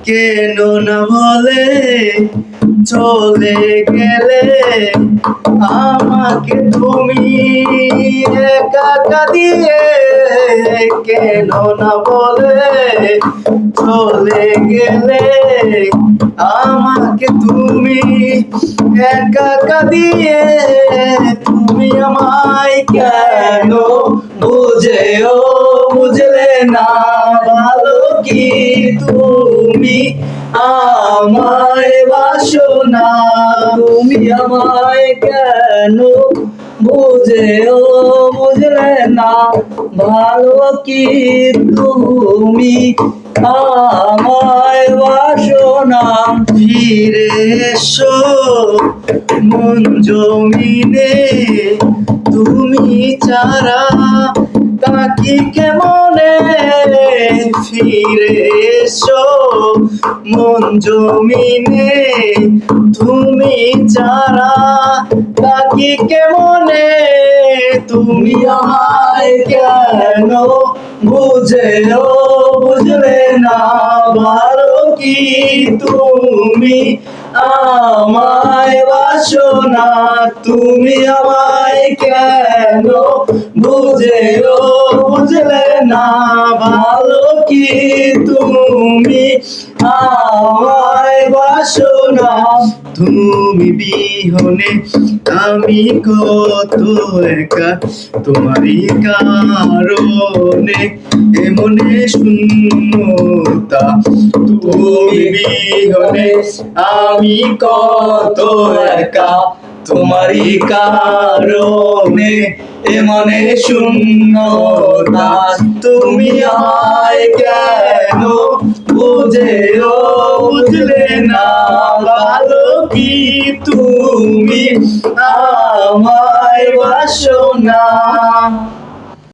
কেন না বলে চলে গেলে আমাকে তুমি একা দিয়ে, কেন না বলে চলে গেলে আমাকে তুমি একা দিয়ে। তুমি আমায় কেন বুঝলে না, ভালো কি তুমি আমায় বাসো না? তুমি আমায় কেন বুঝলে না, ভালো কি তুমি আমায় বাসো না? ফিরে এসো মন জমিনে, তুমি ছাড়া তাকি কেমনে? ফিরে এসো মন জমিনে, তুমি ছাড়া তাকি কেমনে? তুমি আমায় কেন বুঝলে না, ভালো কি তুমি আমায় বাসো না? তুমি আমায় কেন বুঝলে না, ভালো কি তুমি আমায় বাসো না? তুমি বিহনে আমি কত একা, তোমারই কারণে এমনে শূন্যতা। তুমি বিহনে আমি কত একা, তোমারই কারণে এমনে শূন্যতা। তুমি আমায় কেন বুঝলে না, ভালো কি তুমি আমায় বাসো না?